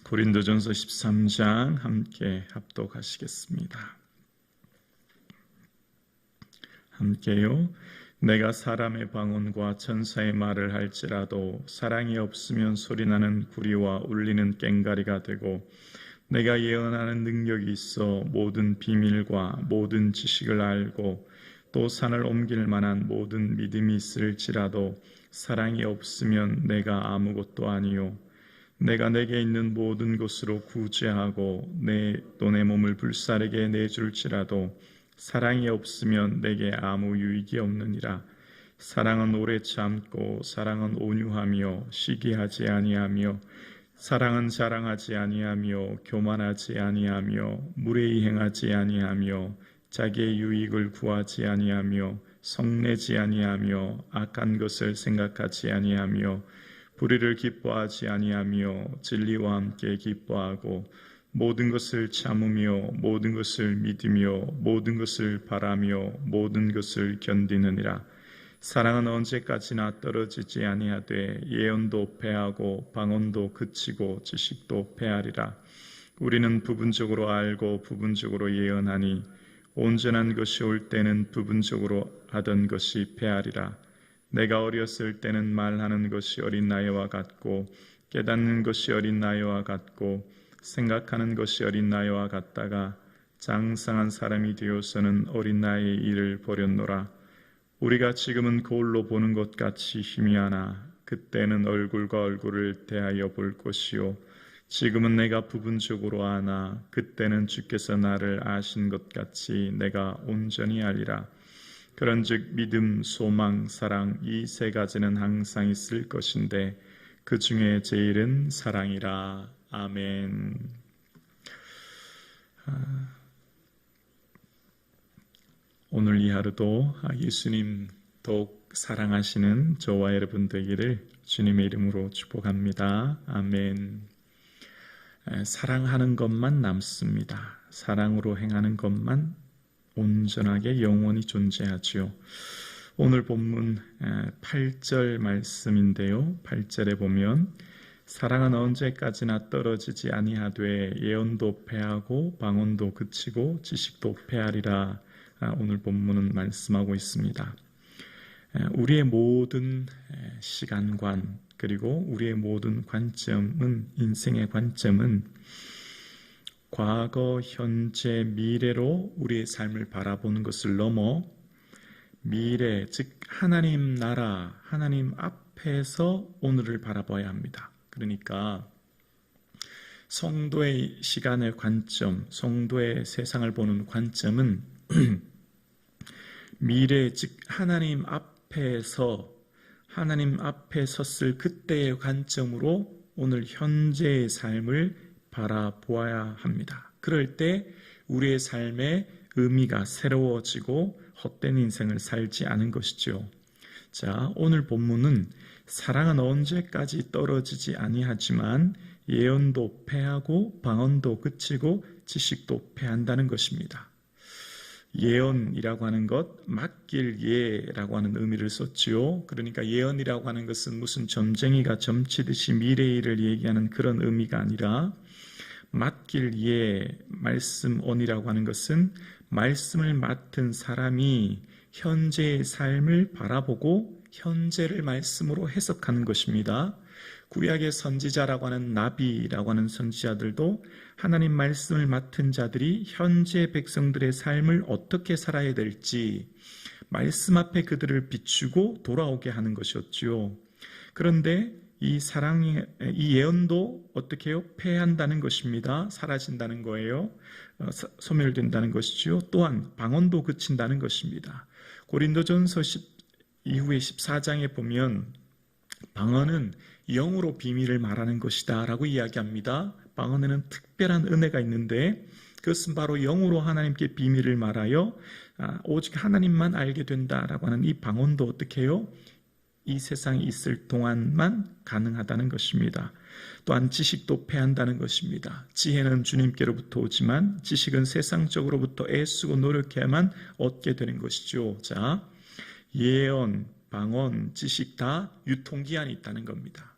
고린도전서 13장 함께 합독하시겠습니다. 함께요. 내가 사람의 방언과 천사의 말을 할지라도 사랑이 없으면 소리나는 구리와 울리는 꽹과리가 되고, 내가 예언하는 능력이 있어 모든 비밀과 모든 지식을 알고 또 산을 옮길 만한 모든 믿음이 있을지라도 사랑이 없으면 내가 아무것도 아니요, 내가 내게 있는 모든 것으로 구제하고 내 몸을 불사르게 내줄지라도 사랑이 없으면 내게 아무 유익이 없느니라. 사랑은 오래 참고 사랑은 온유하며 시기하지 아니하며 사랑은 자랑하지 아니하며 교만하지 아니하며 무례히 행하지 아니하며 자기의 유익을 구하지 아니하며 성내지 아니하며 악한 것을 생각하지 아니하며 불의를 기뻐하지 아니하며 진리와 함께 기뻐하고 모든 것을 참으며 모든 것을 믿으며 모든 것을 바라며 모든 것을 견디느니라. 사랑은 언제까지나 떨어지지 아니하되 예언도 패하고 방언도 그치고 지식도 패하리라. 우리는 부분적으로 알고 부분적으로 예언하니 온전한 것이 올 때는 부분적으로 하던 것이 패하리라. 내가 어렸을 때는 말하는 것이 어린 나이와 같고 깨닫는 것이 어린 나이와 같고 생각하는 것이 어린 나이와 같다가 장성한 사람이 되어서는 어린 나이의 일을 버렸노라. 우리가 지금은 거울로 보는 것 같이 희미하나 그때는 얼굴과 얼굴을 대하여 볼 것이요, 지금은 내가 부분적으로 아나 그때는 주께서 나를 아신 것 같이 내가 온전히 알리라. 그런즉 믿음, 소망, 사랑 이 세 가지는 항상 있을 것인데 그 중에 제일은 사랑이라. 아멘. 오늘 이 하루도 예수님 더욱 사랑하시는 저와 여러분 되기를 주님의 이름으로 축복합니다. 아멘. 사랑하는 것만 남습니다. 사랑으로 행하는 것만 온전하게 영원히 존재하지요. 오늘 본문 8절 말씀인데요. 8절에 보면 사랑은 언제까지나 떨어지지 아니하되 예언도 패하고 방언도 그치고 지식도 패하리라. 오늘 본문은 말씀하고 있습니다. 우리의 모든 시간관 그리고 우리의 모든 관점은, 인생의 관점은 과거, 현재, 미래로 우리의 삶을 바라보는 것을 넘어 미래, 즉 하나님 나라, 하나님 앞에서 오늘을 바라봐야 합니다. 그러니까 성도의 시간의 관점, 성도의 세상을 보는 관점은 미래, 즉 하나님 앞에 섰을 그때의 관점으로 오늘 현재의 삶을 바라보아야 합니다. 그럴 때 우리의 삶의 의미가 새로워지고 헛된 인생을 살지 않은 것이죠. 자, 오늘 본문은 사랑은 언제까지 떨어지지 아니하지만 예언도 패하고 방언도 그치고 지식도 패한다는 것입니다. 예언이라고 하는 것, 맡길 예라고 하는 의미를 썼지요. 그러니까 예언이라고 하는 것은 무슨 점쟁이가 점치듯이 미래의 일을 얘기하는 그런 의미가 아니라 맡길 예, 말씀언이라고 하는 것은 말씀을 맡은 사람이 현재의 삶을 바라보고 현재를 말씀으로 해석하는 것입니다. 구약의 선지자라고 하는 나비라고 하는 선지자들도 하나님 말씀을 맡은 자들이 현재 백성들의 삶을 어떻게 살아야 될지 말씀 앞에 그들을 비추고 돌아오게 하는 것이었지요. 그런데 이 예언도 어떻게 해요? 패한다는 것입니다. 사라진다는 거예요. 소멸된다는 것이지요. 또한 방언도 그친다는 것입니다. 고린도전서 이후에 14장에 보면 방언은 영으로 비밀을 말하는 것이다 라고 이야기합니다. 방언에는 특별한 은혜가 있는데 그것은 바로 영으로 하나님께 비밀을 말하여 오직 하나님만 알게 된다라고 하는 이 방언도 어떻게 해요? 이 세상에 있을 동안만 가능하다는 것입니다. 또한 지식도 패한다는 것입니다. 지혜는 주님께로부터 오지만 지식은 세상적으로부터 애쓰고 노력해야만 얻게 되는 것이죠. 자, 예언, 방언, 지식 다 유통기한이 있다는 겁니다.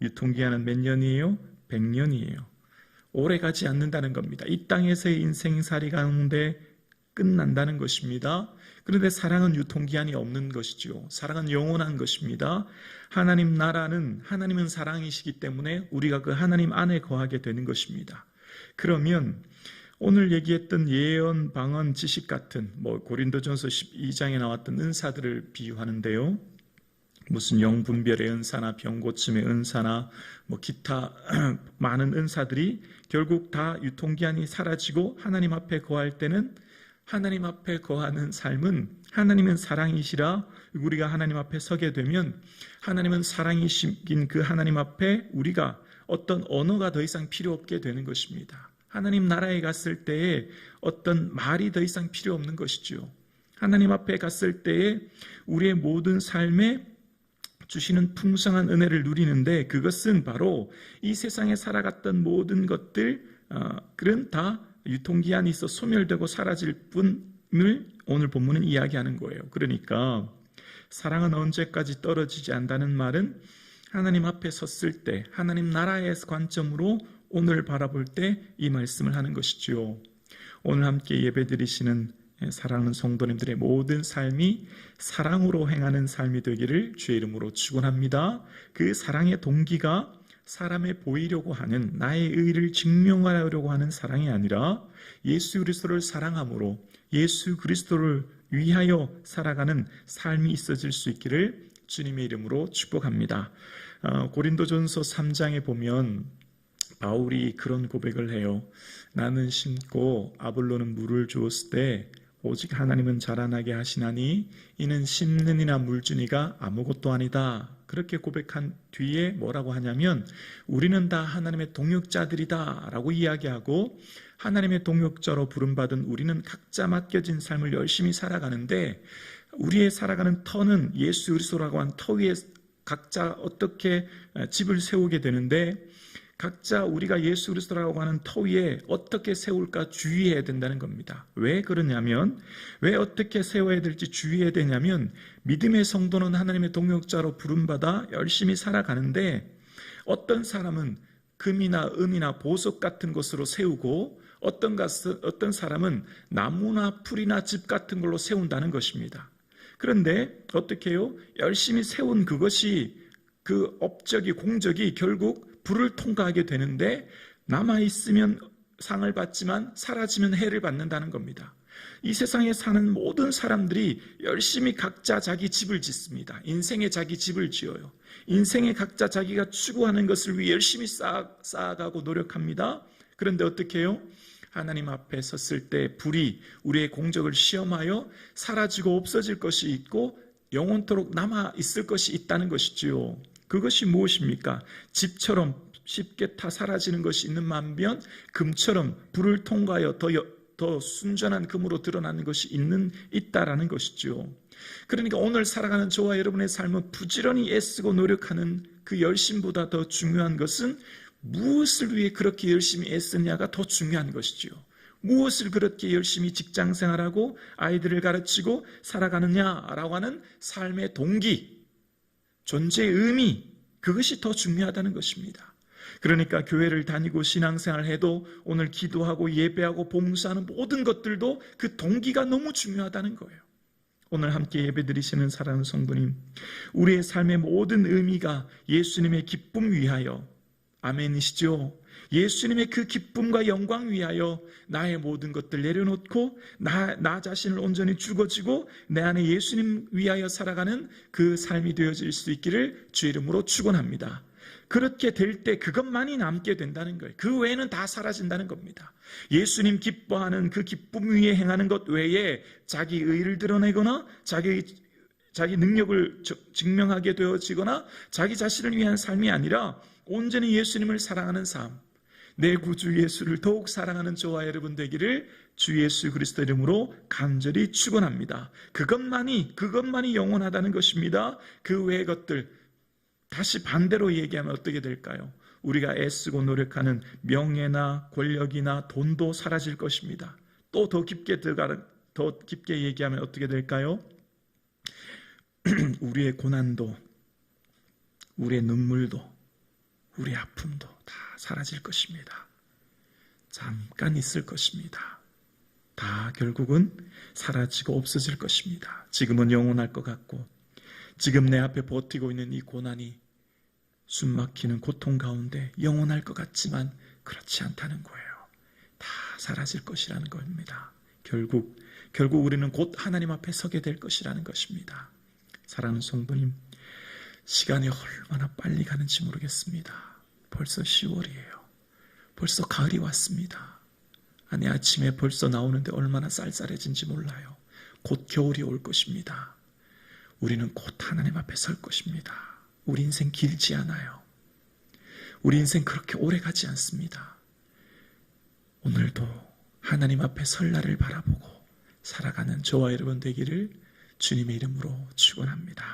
유통기한은 몇 년이에요? 100년이에요. 오래 가지 않는다는 겁니다. 이 땅에서의 인생살이 가운데 끝난다는 것입니다. 그런데 사랑은 유통기한이 없는 것이죠. 사랑은 영원한 것입니다. 하나님 나라는 하나님은 사랑이시기 때문에 우리가 그 하나님 안에 거하게 되는 것입니다. 그러면 오늘 얘기했던 예언, 방언, 지식 같은 고린도전서 12장에 나왔던 은사들을 비유하는데요. 무슨 영분별의 은사나 병고침의 은사나 기타 많은 은사들이 결국 다 유통기한이 사라지고 하나님 앞에 거할 때는 하나님 앞에 거하는 삶은 하나님은 사랑이시라 우리가 하나님 앞에 서게 되면 하나님은 사랑이신 그 하나님 앞에 우리가 어떤 언어가 더 이상 필요 없게 되는 것입니다. 하나님 나라에 갔을 때에 어떤 말이 더 이상 필요 없는 것이죠. 하나님 앞에 갔을 때에 우리의 모든 삶에 주시는 풍성한 은혜를 누리는데 그것은 바로 이 세상에 살아갔던 모든 것들은 다 유통기한이 있어 소멸되고 사라질 뿐을 오늘 본문은 이야기하는 거예요. 그러니까 사랑은 언제까지 떨어지지 않는다는 말은 하나님 앞에 섰을 때 하나님 나라의 관점으로 오늘 바라볼 때 이 말씀을 하는 것이죠. 오늘 함께 예배드리시는 사랑하는 성도님들의 모든 삶이 사랑으로 행하는 삶이 되기를 주의 이름으로 축원합니다. 그 사랑의 동기가 사람에 보이려고 하는 나의 의를 증명하려고 하는 사랑이 아니라 예수 그리스도를 사랑함으로 예수 그리스도를 위하여 살아가는 삶이 있어질 수 있기를 주님의 이름으로 축복합니다. 고린도전서 3장에 보면 바울이 그런 고백을 해요. 나는 심고 아볼로는 물을 주었을 때 오직 하나님은 자라나게 하시나니 이는 심는 이나 물주니가 아무것도 아니다. 그렇게 고백한 뒤에 뭐라고 하냐면 우리는 다 하나님의 동역자들이다 라고 이야기하고 하나님의 동역자로 부름받은 우리는 각자 맡겨진 삶을 열심히 살아가는데 우리의 살아가는 터는 예수 그리스도라고 한 터 위에 각자 어떻게 집을 세우게 되는데 각자 우리가 예수 그리스도라고 하는 터 위에 어떻게 세울까 주의해야 된다는 겁니다. 왜 그러냐면 왜 어떻게 세워야 될지 주의해야 되냐면 믿음의 성도는 하나님의 동역자로 부름받아 열심히 살아가는데 어떤 사람은 금이나 은이나 보석 같은 것으로 세우고 어떤 사람은 나무나 풀이나 집 같은 걸로 세운다는 것입니다. 그런데 어떻게 해요? 열심히 세운 그것이 그 업적이 공적이 결국 불을 통과하게 되는데 남아있으면 상을 받지만 사라지면 해를 받는다는 겁니다. 이 세상에 사는 모든 사람들이 열심히 각자 자기 집을 짓습니다. 인생에 자기 집을 지어요. 인생에 각자 자기가 추구하는 것을 위해 열심히 쌓아가고 노력합니다. 그런데 어떻게 해요? 하나님 앞에 섰을 때 불이 우리의 공적을 시험하여 사라지고 없어질 것이 있고 영원토록 남아있을 것이 있다는 것이지요. 그것이 무엇입니까? 집처럼 쉽게 타 사라지는 것이 있는 반면 금처럼 불을 통과하여 더 순전한 금으로 드러나는 것이 있다라는 것이죠. 그러니까 오늘 살아가는 저와 여러분의 삶은 부지런히 애쓰고 노력하는 그 열심보다 더 중요한 것은 무엇을 위해 그렇게 열심히 애쓰냐가 더 중요한 것이죠. 무엇을 그렇게 열심히 직장생활하고 아이들을 가르치고 살아가느냐라고 하는 삶의 동기, 존재의 의미, 그것이 더 중요하다는 것입니다. 그러니까 교회를 다니고 신앙생활을 해도 오늘 기도하고 예배하고 봉사하는 모든 것들도 그 동기가 너무 중요하다는 거예요. 오늘 함께 예배드리시는 사랑하는 성도님, 우리의 삶의 모든 의미가 예수님의 기쁨 위하여, 아멘이시죠? 예수님의 그 기쁨과 영광 위하여 나의 모든 것들 내려놓고 나 자신을 온전히 죽어지고 내 안에 예수님 위하여 살아가는 그 삶이 되어질 수 있기를 주의 이름으로 축원합니다. 그렇게 될 때 그것만이 남게 된다는 거예요. 그 외에는 다 사라진다는 겁니다. 예수님 기뻐하는 그 기쁨 위에 행하는 것 외에 자기 의를 드러내거나 자기 능력을 증명하게 되어지거나 자기 자신을 위한 삶이 아니라 온전히 예수님을 사랑하는 삶, 내 구주 예수를 더욱 사랑하는 저와 여러분 되기를 주 예수 그리스도 이름으로 간절히 축원합니다. 그것만이 영원하다는 것입니다. 그 외의 것들, 다시 반대로 얘기하면 어떻게 될까요? 우리가 애쓰고 노력하는 명예나 권력이나 돈도 사라질 것입니다. 또 더 깊게 얘기하면 어떻게 될까요? 우리의 고난도, 우리의 눈물도, 우리의 아픔도 다 사라질 것입니다. 잠깐 있을 것입니다. 다 결국은 사라지고 없어질 것입니다. 지금은 영원할 것 같고 지금 내 앞에 버티고 있는 이 고난이 숨막히는 고통 가운데 영원할 것 같지만 그렇지 않다는 거예요. 다 사라질 것이라는 겁니다. 결국 우리는 곧 하나님 앞에 서게 될 것이라는 것입니다. 사랑하는 성도님, 시간이 얼마나 빨리 가는지 모르겠습니다. 벌써 10월이에요. 벌써 가을이 왔습니다. 아니, 아침에 벌써 나오는데 얼마나 쌀쌀해진지 몰라요. 곧 겨울이 올 것입니다. 우리는 곧 하나님 앞에 설 것입니다. 우리 인생 길지 않아요. 우리 인생 그렇게 오래 가지 않습니다. 오늘도 하나님 앞에 설 날을 바라보고 살아가는 저와 여러분 되기를 주님의 이름으로 축원합니다.